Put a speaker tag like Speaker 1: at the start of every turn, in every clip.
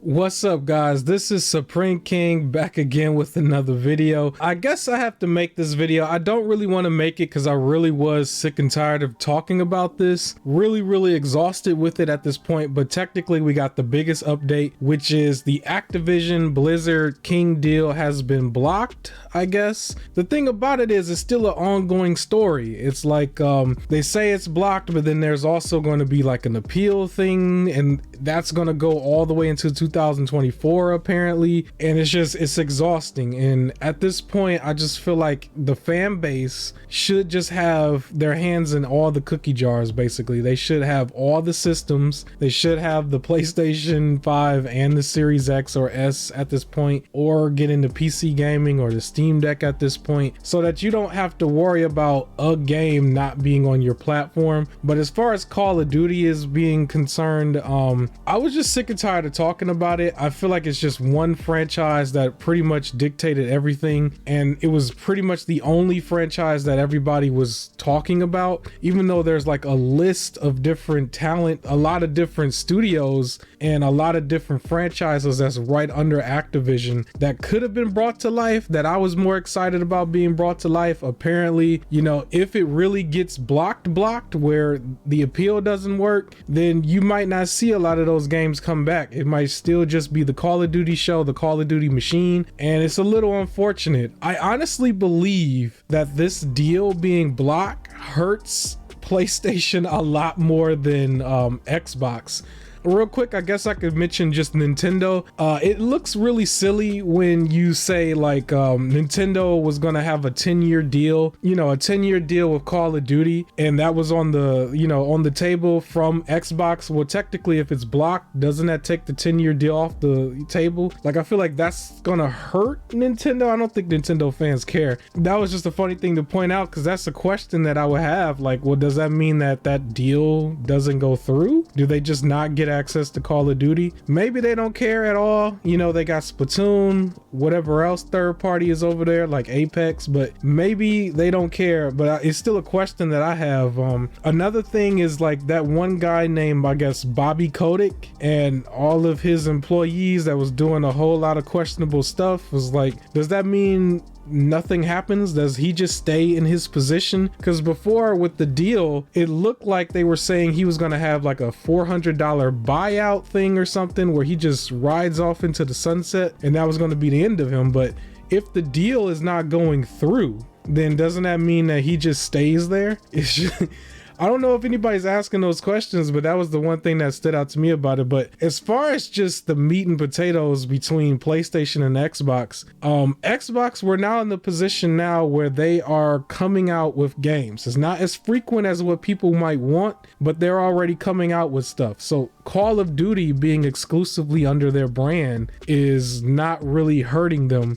Speaker 1: What's up, guys? This is Supreme King back again with another video. I guess I have to make this video. I don't really want to make it because I really was sick and tired of talking about this. Really exhausted with it at this point, but technically we got the biggest update, which is the Activision Blizzard King deal has been blocked, I guess. The thing about it is it's still an ongoing story. It's like they say it's blocked, but then there's also going to be like an appeal thing, and that's going to go all the way into 2024 apparently, and it's exhausting. And at this point I just feel like the fan base should just have their hands in all the cookie jars. Basically, they should have all the systems. They should have the PlayStation 5 and the Series X or S at this point, or get into PC gaming or the Steam Deck at this point, so that you don't have to worry about a game not being on your platform. But as far as Call of Duty is being concerned, I was just sick and tired of talking about it. I feel like it's just one franchise that pretty much dictated everything, and it was pretty much the only franchise that everybody was talking about, even though there's like a list of different talent, a lot of different studios and a lot of different franchises that's right under Activision that could have been brought to life, that I was more excited about being brought to life. Apparently, you know, if it really gets blocked where the appeal doesn't work, then you might not see a lot of those games come back. It might still just be the Call of Duty show, the Call of Duty machine, and it's a little unfortunate. I honestly believe that this deal being blocked hurts PlayStation a lot more than Xbox. Real quick, I guess I could mention just Nintendo. It looks really silly when you say like Nintendo was gonna have a 10-year deal, you know, a 10-year deal with Call of Duty, and that was on the, you know, on the table from Xbox. Well, technically, if it's blocked, doesn't that take the 10-year deal off the table? Like, I feel like that's gonna hurt Nintendo. I don't think Nintendo fans care. That was just a funny thing to point out, because that's a question that I would have. Like, well, does that mean that that deal doesn't go through? Do they just not get access to Call of Duty? Maybe they don't care at all. You know, they got Splatoon, whatever else third party is over there, like Apex, but maybe they don't care. But it's still a question that I have. Another thing is like that one guy named, I guess, Bobby Kotick, and all of his employees that was doing a whole lot of questionable stuff. Was like, does that mean nothing happens? Does he just stay in his position? Because before with the deal, it looked like they were saying he was going to have like a $400 buyout thing or something, where he just rides off into the sunset, and that was going to be the end of him. But if the deal is not going through, then doesn't that mean that he just stays there? It's just, I don't know if anybody's asking those questions, but that was the one thing that stood out to me about it. But as far as just the meat and potatoes between PlayStation and Xbox, Xbox, we're now in the position now where they are coming out with games. It's not as frequent as what people might want, but they're already coming out with stuff. So Call of Duty being exclusively under their brand is not really hurting them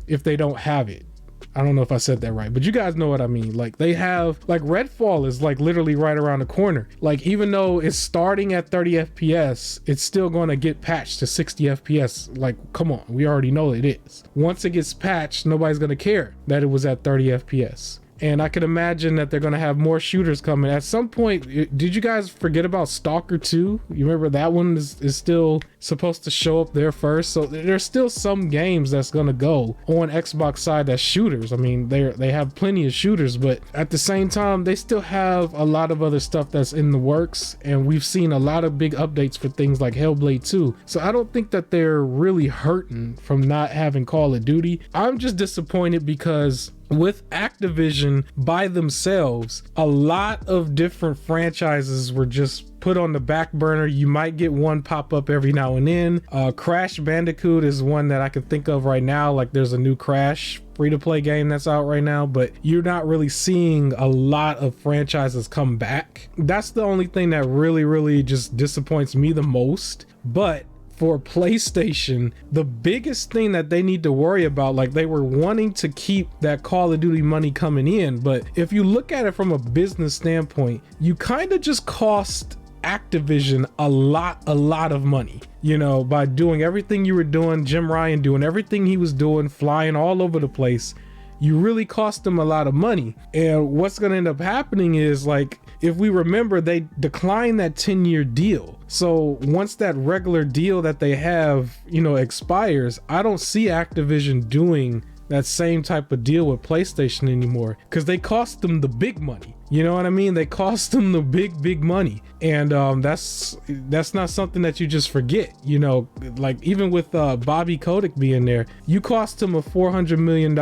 Speaker 1: if they don't have it. I don't know if I said that right, but you guys know what I mean. Like, they have, like, Redfall is like literally right around the corner. Like, even though it's starting at 30 FPS, it's still going to get patched to 60 FPS. Like, come on, we already know it is. Once it gets patched, nobody's going to care that it was at 30 FPS. And I can imagine that they're going to have more shooters coming. At some point, did you guys forget about Stalker 2? You remember that one is still supposed to show up there first? So there's still some games that's going to go on Xbox side that's shooters. I mean, they have plenty of shooters, but at the same time, they still have a lot of other stuff that's in the works. And we've seen a lot of big updates for things like Hellblade 2. So I don't think that they're really hurting from not having Call of Duty. I'm just disappointed because with Activision by themselves, a lot of different franchises were just put on the back burner. You might get one pop up every now and then. Crash Bandicoot is one that I can think of right now. Like, there's a new Crash free-to-play game that's out right now, but you're not really seeing a lot of franchises come back. That's the only thing that really just disappoints me the most. But for PlayStation, the biggest thing that they need to worry about, like, they were wanting to keep that Call of Duty money coming in, but if you look at it from a business standpoint, you kind of just cost Activision a lot of money, you know, by doing everything you were doing. Jim Ryan doing everything he was doing, flying all over the place. You really cost them a lot of money. And what's going to end up happening is, like, if we remember, they declined that 10-year deal. So once that regular deal that they have, you know, expires, I don't see Activision doing that same type of deal with PlayStation anymore, because they cost them the big money. You know what I mean? They cost them the big money, and that's not something that you just forget. You know, like even with Bobby Kotick being there, you cost him a $400 million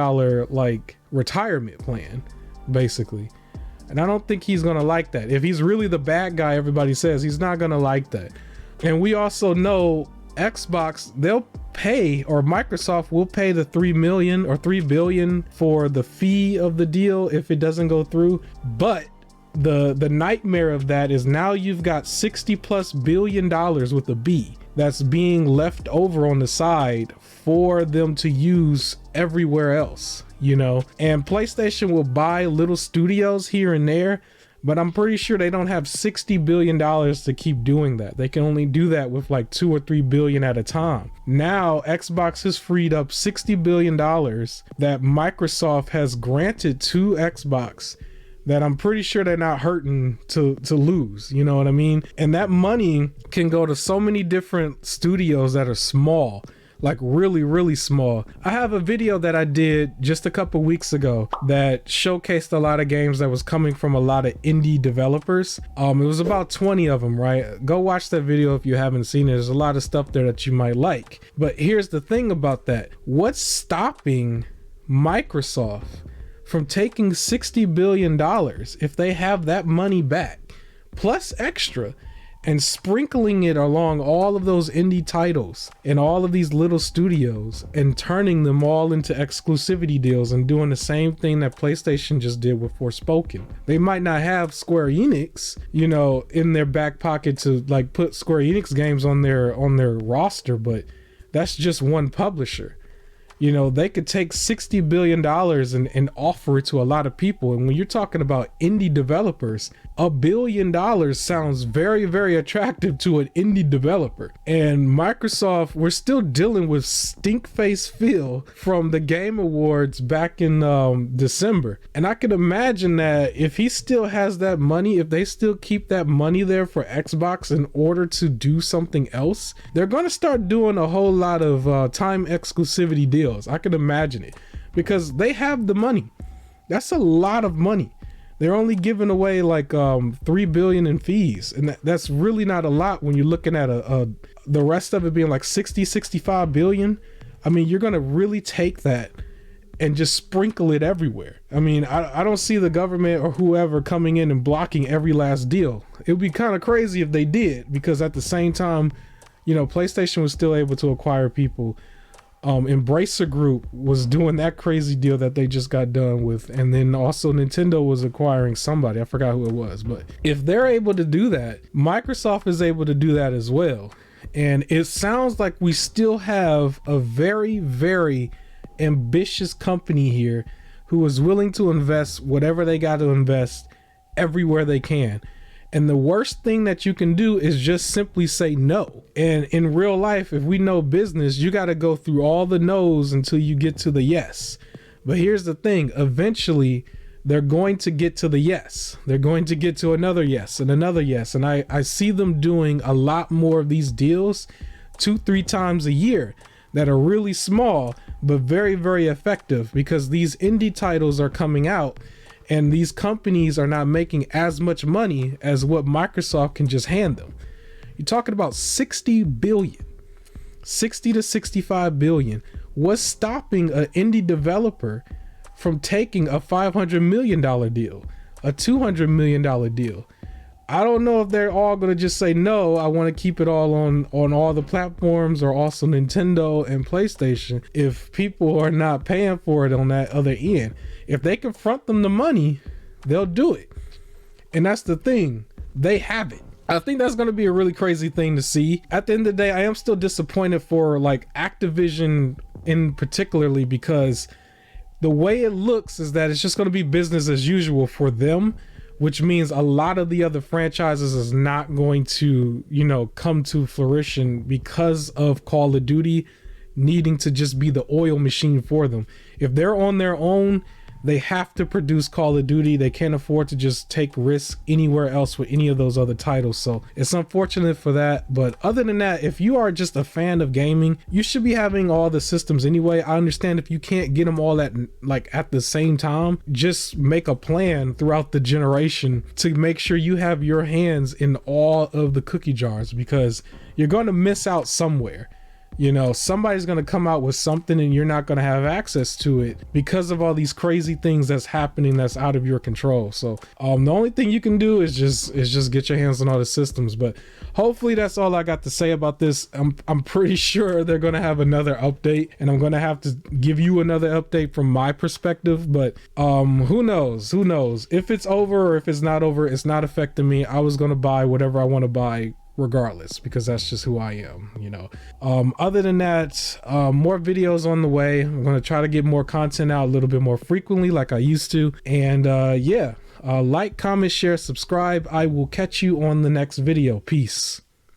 Speaker 1: like retirement plan, basically. And I don't think he's gonna like that. If he's really the bad guy, everybody says, he's not gonna like that. And we also know Xbox, they'll pay, or Microsoft will pay the $3 million or $3 billion for the fee of the deal if it doesn't go through. But the nightmare of that is now you've got $60+ billion with a B that's being left over on the side for them to use everywhere else, you know. And PlayStation will buy little studios here and there, but I'm pretty sure they don't have $60 billion to keep doing that. They can only do that with like 2 or 3 billion at a time. Now Xbox has freed up $60 billion that Microsoft has granted to Xbox, that I'm pretty sure they're not hurting to lose, you know what I mean? And that money can go to so many different studios that are small, like really small. I have a video that I did just a couple weeks ago that showcased a lot of games that was coming from a lot of indie developers. It was about 20 of them, right? Go watch that video if you haven't seen it. There's a lot of stuff there that you might like. But here's the thing about that. What's stopping Microsoft from taking $60 billion, if they have that money back, plus extra, and sprinkling it along all of those indie titles and all of these little studios, and turning them all into exclusivity deals, and doing the same thing that PlayStation just did with Forspoken? They might not have Square Enix, you know, in their back pocket to like put Square Enix games on their roster, but that's just one publisher. You know, they could take $60 billion and offer it to a lot of people. And when you're talking about indie developers, $1 billion sounds very attractive to an indie developer. And Microsoft, we're still dealing with stink face Phil from the Game Awards back in December. And I can imagine that if he still has that money, if they still keep that money there for Xbox in order to do something else, they're going to start doing a whole lot of time exclusivity deals. I can imagine it, because they have the money. That's a lot of money. They're only giving away like $3 billion in fees, and that's really not a lot when you're looking at the rest of it being like 65 billion. I mean, you're gonna really take that and just sprinkle it everywhere. I mean, I don't see the government or whoever coming in and blocking every last deal. It would be kind of crazy if they did, because at the same time, you know, PlayStation was still able to acquire people. Embracer Group was doing that crazy deal that they just got done with, and then also Nintendo was acquiring somebody, I forgot who it was. But if they're able to do that, Microsoft is able to do that as well. And it sounds like we still have a very ambitious company here who is willing to invest whatever they got to invest everywhere they can. And the worst thing that you can do is just simply say no. And in real life, if we know business, you got to go through all the no's until you get to the yes. But here's the thing, eventually they're going to get to the yes. They're going to get to another yes and another yes. And I see them doing a lot more of these deals 2-3 times a year that are really small, but very effective, because these indie titles are coming out and these companies are not making as much money as what Microsoft can just hand them. You're talking about 60 to 65 billion. What's stopping an indie developer from taking a $500 million deal, a $200 million deal? I don't know if they're all going to just say, no, I want to keep it all on all the platforms, or also Nintendo and PlayStation, if people are not paying for it on that other end. If they can front them the money, they'll do it. And that's the thing. They have it. I think that's going to be a really crazy thing to see. At the end of the day, I am still disappointed for like Activision in particularly, because the way it looks is that it's just going to be business as usual for them, which means a lot of the other franchises is not going to, you know, come to fruition because of Call of Duty needing to just be the oil machine for them. If they're on their own, They have to produce Call of Duty. They can't afford to just take risks anywhere else with any of those other titles. So it's unfortunate for that. But other than that, if you are just a fan of gaming, you should be having all the systems anyway. I understand if you can't get them all at the same time, just make a plan throughout the generation to make sure you have your hands in all of the cookie jars, because you're going to miss out somewhere. You know, somebody's going to come out with something and you're not going to have access to it because of all these crazy things that's happening that's out of your control. So the only thing you can do is just get your hands on all the systems. But hopefully that's all I got to say about this. I'm pretty sure they're going to have another update, and I'm going to have to give you another update from my perspective. But who knows if it's over or if it's not over. It's not affecting me. I was going to buy whatever I want to buy regardless, because that's just who I am, you know. Other than that, more videos on the way. I'm going to try to get more content out a little bit more frequently like I used to. And yeah, like, comment, share, subscribe. I will catch you on the next video. Peace.